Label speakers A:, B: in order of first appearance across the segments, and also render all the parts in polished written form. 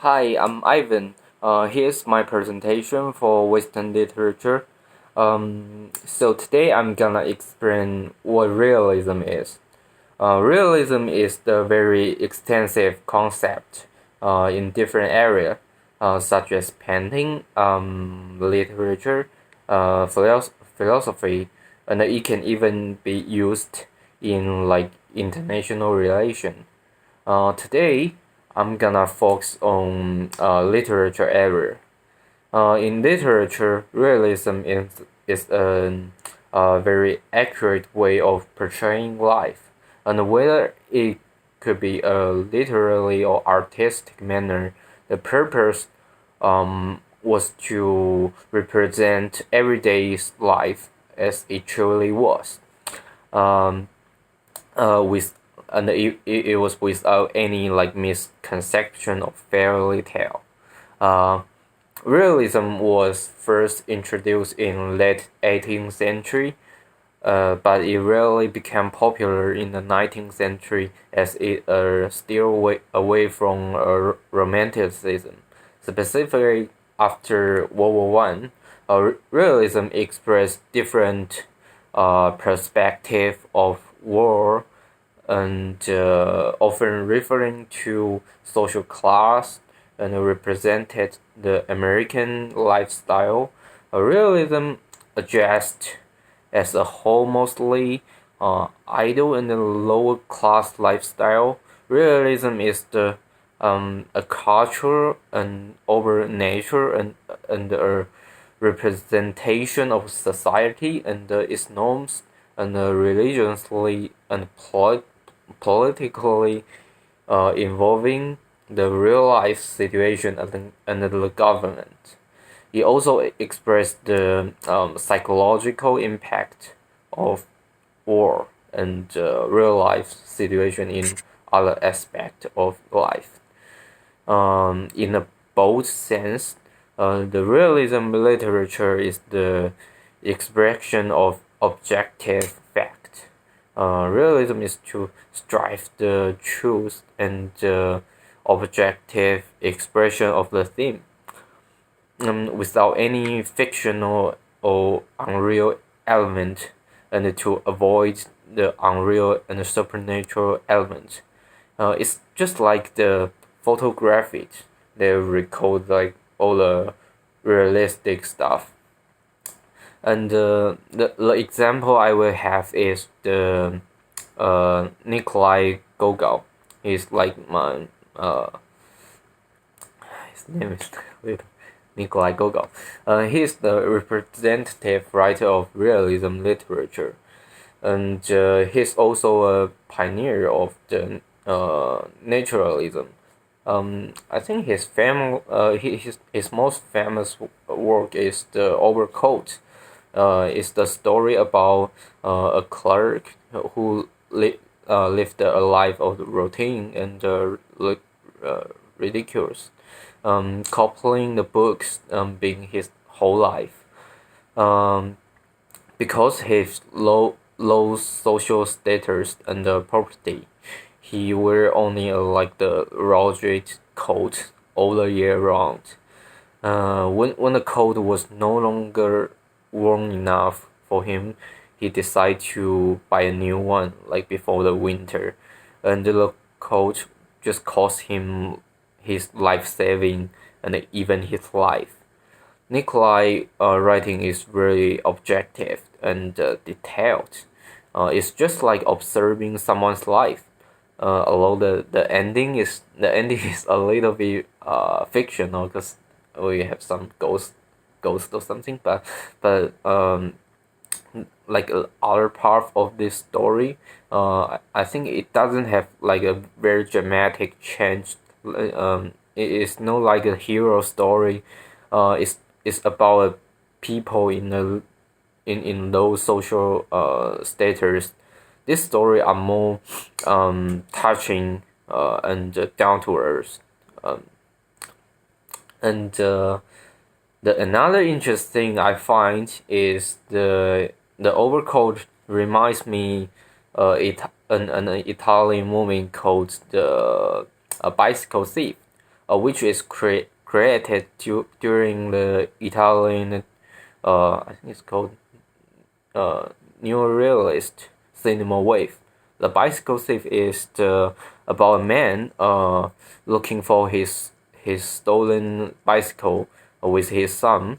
A: Hi, I'm Ivan. Here's my presentation for Western literature. So today I'm gonna explain what realism is. Realism is the very extensive concept in different areas, such as painting, literature, philosophy, and it can even be used in like international relation. Today, I'm gonna focus on literature area. In literature, realism is a very accurate way of portraying life, and whether it could be a literary or artistic manner, the purpose was to represent everyday life as it truly was. Um, with and it was without any like misconception of fairy tale. Uh, Realism was first introduced in late 18th century, but it really became popular in the 19th century as it steered away from romanticism. Specifically after World War One, realism expressed different perspective of war and often referring to social class and represented the American lifestyle. Realism addressed as a whole mostly idle and lower class lifestyle. Realism is the a culture and over nature and a representation of society and its norms and religiously and politically involving the real life situation and the government. It also expressed the psychological impact of war and real life situation in other aspect of life. In a bold sense, the realism literature is the expression of objective fact. Realism is to strive the truth and objective expression of the theme, without any fictional or unreal element, and to avoid the unreal and supernatural element. It's just like the photography. They record like all the realistic stuff. And the example I will have is the Nikolai Gogol. He's like my his name is Nikolai Gogol. He's the representative writer of realism literature, and he's also a pioneer of the naturalism. I think his most famous work is the Overcoat. It's the story about a clerk who lived a life of routine and ridiculous, coupling the books being his whole life. Um, because his low social status and property, he wear only like the Roderick coat all the year round. When the coat was no longer warm enough for him, he decided to buy a new one like before the winter, and the coat just cost him his life saving and even his life. Nikolai writing is very objective and detailed. It's just like observing someone's life. Although the ending is a little bit fictional because we have some ghost or something, but like other part of this story, I think it doesn't have like a very dramatic change. It is not like a hero story. It's about people in low social status. This story are more touching and down to earth. And the another interesting I find is the overcoat reminds me an Italian movie called the Bicycle Thief. which is created during the Italian, I think it's called neorealist cinema wave. The bicycle thief is about a man looking for his stolen bicycle with his son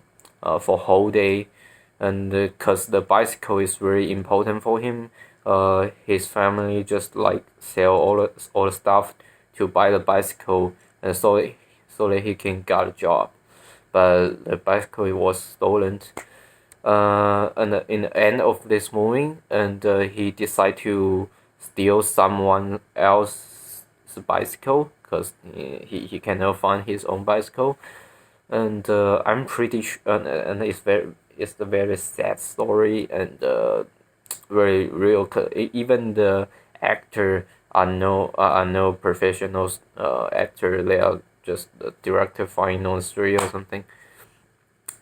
A: for whole day, and because the bicycle is very important for him, his family just like sell all the stuff to buy the bicycle, and so that he can get a job, but the bicycle was stolen. And in the end of this movie, and he decide to steal someone else's bicycle because he cannot find his own bicycle, and I'm pretty sure, and it's a very sad story, and very real. Even the actor are no professionals actor. They are just the director finding on the street or something.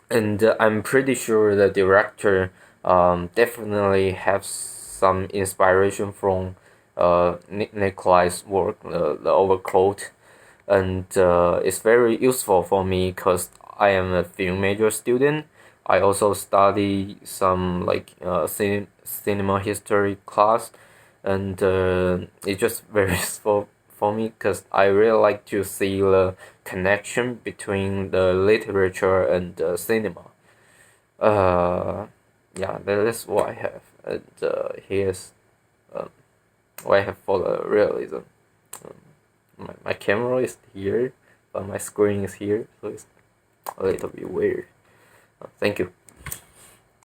A: And I'm pretty sure the director definitely has some inspiration from Nikolai's work, the overcoat, and it's very useful for me because I am a film major student. I also study some like cinema history class, and it's just very useful for me because I really like to see the connection between the literature and the cinema. Yeah, that is what I have, and here's what I have for the realism. My camera is here, but my screen is here, so it's a little bit weird. Thank you.